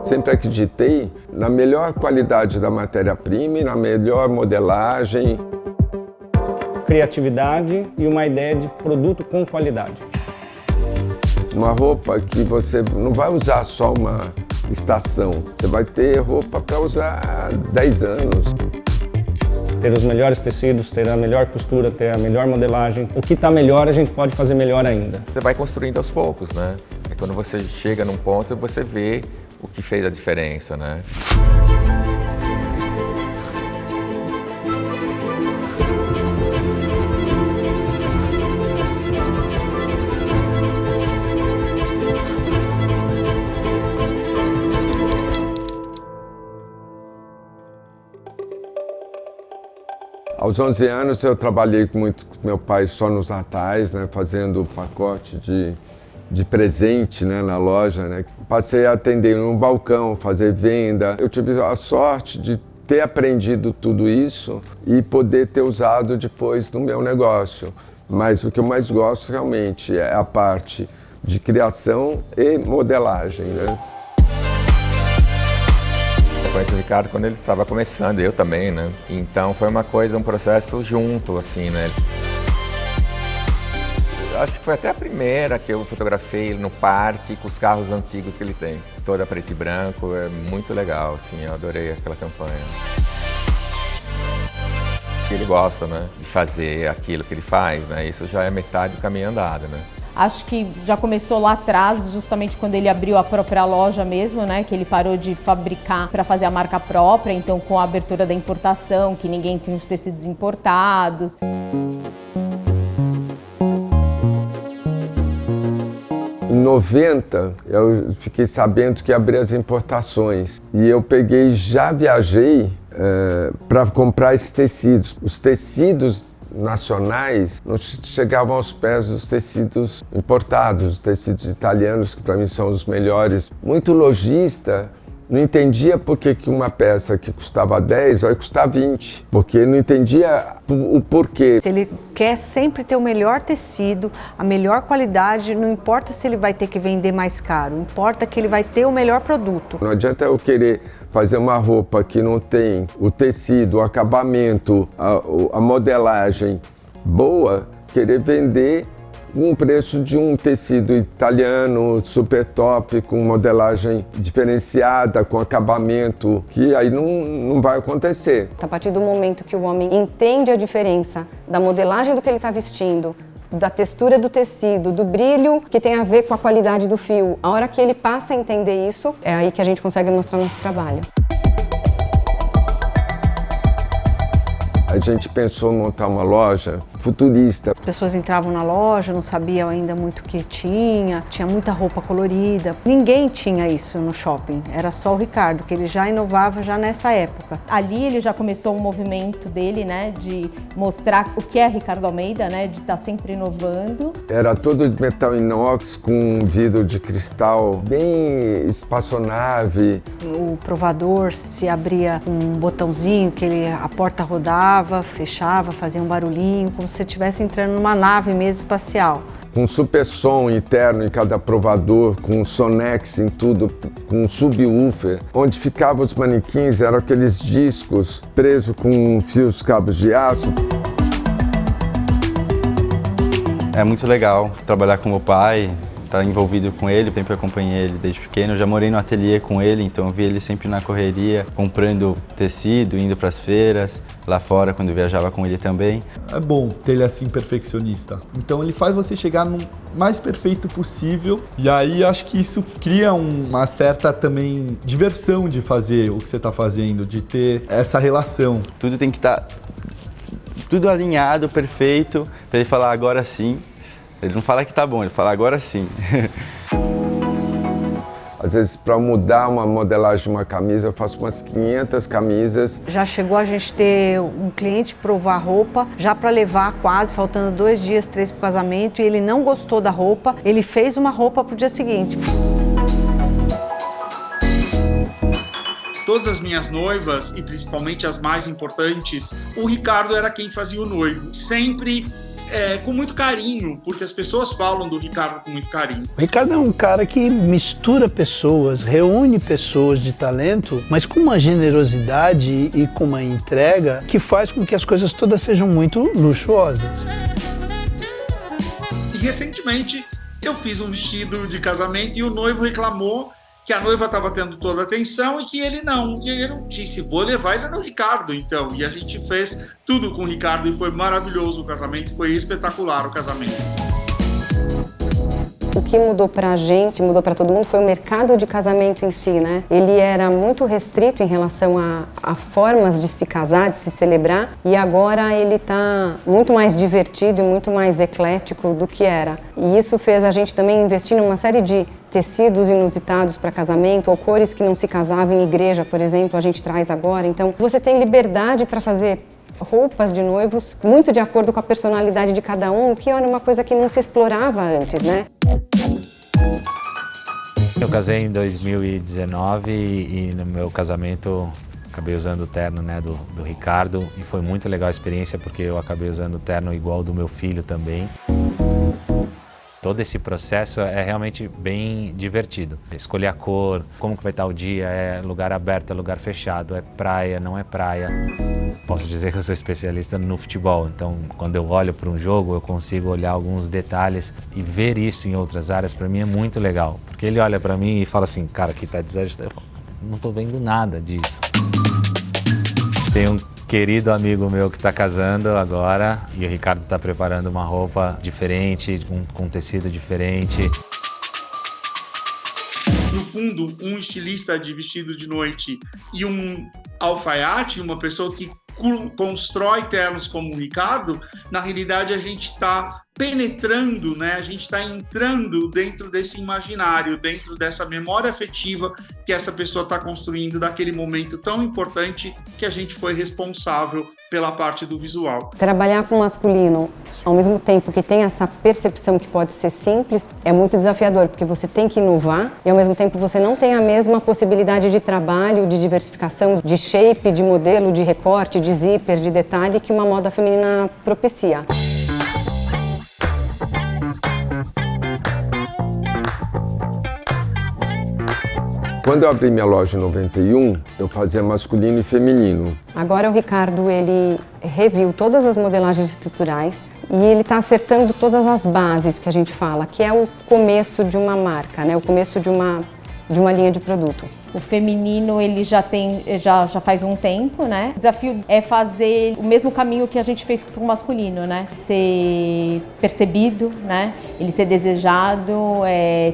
Sempre acreditei na melhor qualidade da matéria-prima e na melhor modelagem. Criatividade e uma ideia de produto com qualidade. Uma roupa que você não vai usar só uma estação, você vai ter roupa para usar 10 anos. Ter os melhores tecidos, ter a melhor costura, ter a melhor modelagem. O que está melhor, a gente pode fazer melhor ainda. Você vai construindo aos poucos, né? E quando você chega num ponto, você vê o que fez a diferença, né? Aos 11 anos eu trabalhei muito com meu pai só nos natais, né, fazendo pacote de presente, né, na loja, né. Passei a atender no balcão, fazer venda. Eu tive a sorte de ter aprendido tudo isso e poder ter usado depois no meu negócio. Mas o que eu mais gosto realmente é a parte de criação e modelagem, né. Eu conheci o Ricardo quando ele estava começando, eu também, né? Então foi uma coisa, um processo junto, assim, né? Eu acho que foi até a primeira que eu fotografei ele no parque com os carros antigos que ele tem. Toda preto e branco, é muito legal, assim, eu adorei aquela campanha. Ele gosta, né, de fazer aquilo que ele faz, né? Isso já é metade do caminho andado, né? Acho que já começou lá atrás, justamente quando ele abriu a própria loja mesmo, né? Que ele parou de fabricar para fazer a marca própria, então com a abertura da importação, que ninguém tinha os tecidos importados. Em 90, eu fiquei sabendo que ia abrir as importações e eu já viajei para comprar esses tecidos. Os tecidos nacionais não chegavam aos pés dos tecidos importados, os tecidos italianos, que para mim são os melhores. Muito lojista não entendia por que uma peça que custava 10 vai custar 20, porque não entendia o porquê. Ele quer sempre ter o melhor tecido, a melhor qualidade, não importa se ele vai ter que vender mais caro, importa que ele vai ter o melhor produto. Não adianta eu querer fazer uma roupa que não tem o tecido, o acabamento, a modelagem boa, querer vender um preço de um tecido italiano super top, com modelagem diferenciada, com acabamento, que aí não vai acontecer. A partir do momento que o homem entende a diferença da modelagem do que ele está vestindo, da textura do tecido, do brilho que tem a ver com a qualidade do fio, a hora que ele passa a entender isso, é aí que a gente consegue mostrar nosso trabalho. A gente pensou em montar uma loja futurista. As pessoas entravam na loja, não sabiam ainda muito o que tinha muita roupa colorida. Ninguém tinha isso no shopping, era só o Ricardo, que ele já inovava já nessa época. Ali ele já começou um movimento dele, né, de mostrar o que é Ricardo Almeida, né, de estar sempre inovando. Era todo de metal inox com vidro de cristal, bem espaçonave. O provador se abria com um botãozinho que a porta rodava, fechava, fazia um barulhinho, como se você estivesse entrando numa nave mesmo espacial. Com super som interno em cada provador, com Sonex em tudo, com subwoofer. Onde ficavam os manequins eram aqueles discos presos com fios cabos de aço. É muito legal trabalhar com meu pai, estar envolvido com ele, sempre acompanhei ele desde pequeno. Eu já morei no ateliê com ele, então eu vi ele sempre na correria, comprando tecido, indo para as feiras, lá fora quando eu viajava com ele também. É bom ter ele assim perfeccionista. Então ele faz você chegar no mais perfeito possível e aí acho que isso cria uma certa também diversão de fazer o que você está fazendo, de ter essa relação. Tudo tem que estar tudo alinhado, perfeito, para ele falar agora sim. Ele não fala que tá bom, ele fala agora sim. Às vezes, para mudar uma modelagem de uma camisa, eu faço umas 500 camisas. Já chegou a gente ter um cliente provar roupa, já para levar quase, faltando 2 dias, 3 para o casamento, e ele não gostou da roupa, ele fez uma roupa para o dia seguinte. Todas as minhas noivas, e principalmente as mais importantes, o Ricardo era quem fazia o noivo. Sempre com muito carinho, porque as pessoas falam do Ricardo com muito carinho. O Ricardo é um cara que mistura pessoas, reúne pessoas de talento, mas com uma generosidade e com uma entrega que faz com que as coisas todas sejam muito luxuosas. E recentemente eu fiz um vestido de casamento e o noivo reclamou que a noiva estava tendo toda a atenção e que ele não. E aí eu disse, vou levar ele no Ricardo, então. E a gente fez tudo com o Ricardo e foi maravilhoso o casamento, foi espetacular o casamento. O que mudou pra gente, mudou pra todo mundo, foi o mercado de casamento em si, né? Ele era muito restrito em relação a formas de se casar, de se celebrar, e agora ele tá muito mais divertido e muito mais eclético do que era. E isso fez a gente também investir numa série de tecidos inusitados para casamento, ou cores que não se casavam em igreja, por exemplo, a gente traz agora. Então, você tem liberdade para fazer roupas de noivos muito de acordo com a personalidade de cada um, o que era uma coisa que não se explorava antes, né? Eu casei em 2019 e no meu casamento acabei usando o terno, né, do Ricardo, e foi muito legal a experiência porque eu acabei usando o terno igual do meu filho também. Todo esse processo é realmente bem divertido. Escolher a cor, como que vai estar o dia, é lugar aberto, é lugar fechado, é praia, não é praia. Posso dizer que eu sou especialista no futebol, então quando eu olho para um jogo eu consigo olhar alguns detalhes e ver isso em outras áreas, para mim é muito legal. Porque ele olha para mim e fala assim, cara, aqui tá desajustado. Eu não tô vendo nada disso. Tem um querido amigo meu que está casando agora e o Ricardo está preparando uma roupa diferente, com tecido diferente. No fundo, um estilista de vestido de noite e um alfaiate, uma pessoa que constrói ternos como o Ricardo, na realidade a gente está penetrando, né? A gente está entrando dentro desse imaginário, dentro dessa memória afetiva que essa pessoa está construindo daquele momento tão importante que a gente foi responsável pela parte do visual. Trabalhar com o masculino, ao mesmo tempo que tem essa percepção que pode ser simples, é muito desafiador, porque você tem que inovar e ao mesmo tempo você não tem a mesma possibilidade de trabalho, de diversificação, de shape, de modelo, de recorte, de zíper, de detalhe que uma moda feminina propicia. Quando eu abri minha loja em 91, eu fazia masculino e feminino. Agora o Ricardo, ele reviu todas as modelagens estruturais e ele está acertando todas as bases que a gente fala, que é o começo de uma marca, né? O começo de uma linha de produto. O feminino ele já faz um tempo, né? O desafio é fazer o mesmo caminho que a gente fez para o masculino, né? Ser percebido, né? Ele ser desejado,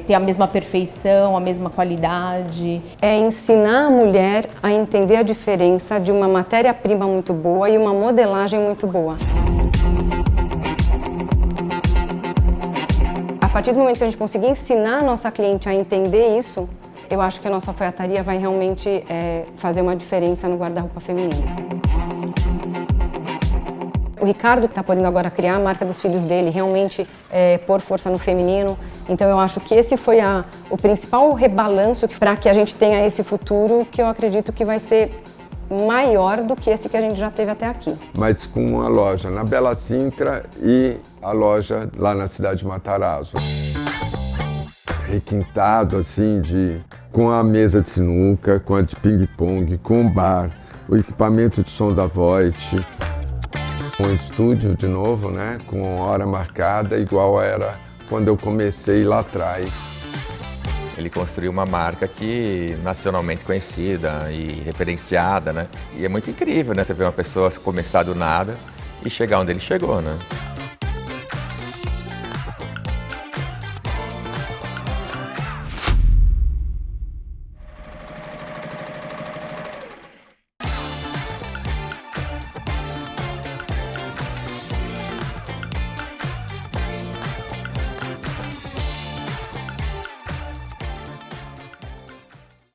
ter a mesma perfeição, a mesma qualidade. É ensinar a mulher a entender a diferença de uma matéria-prima muito boa e uma modelagem muito boa. A partir do momento que a gente conseguir ensinar a nossa cliente a entender isso, eu acho que a nossa alfaiataria vai realmente fazer uma diferença no guarda-roupa feminino. O Ricardo está podendo agora criar a marca dos filhos dele, realmente pôr força no feminino. Então eu acho que esse foi o principal rebalanço para que a gente tenha esse futuro que eu acredito que vai ser maior do que esse que a gente já teve até aqui. Mas com uma loja na Bela Sintra e a loja lá na cidade de Matarazzo. Requintado assim, com a mesa de sinuca, com a de ping-pong, com o bar, o equipamento de som da Voit, com o estúdio de novo, né? Com hora marcada, igual era quando eu comecei lá atrás. Ele construiu uma marca que nacionalmente conhecida e referenciada, né? E é muito incrível, né? Você ver uma pessoa começar do nada e chegar onde ele chegou, né?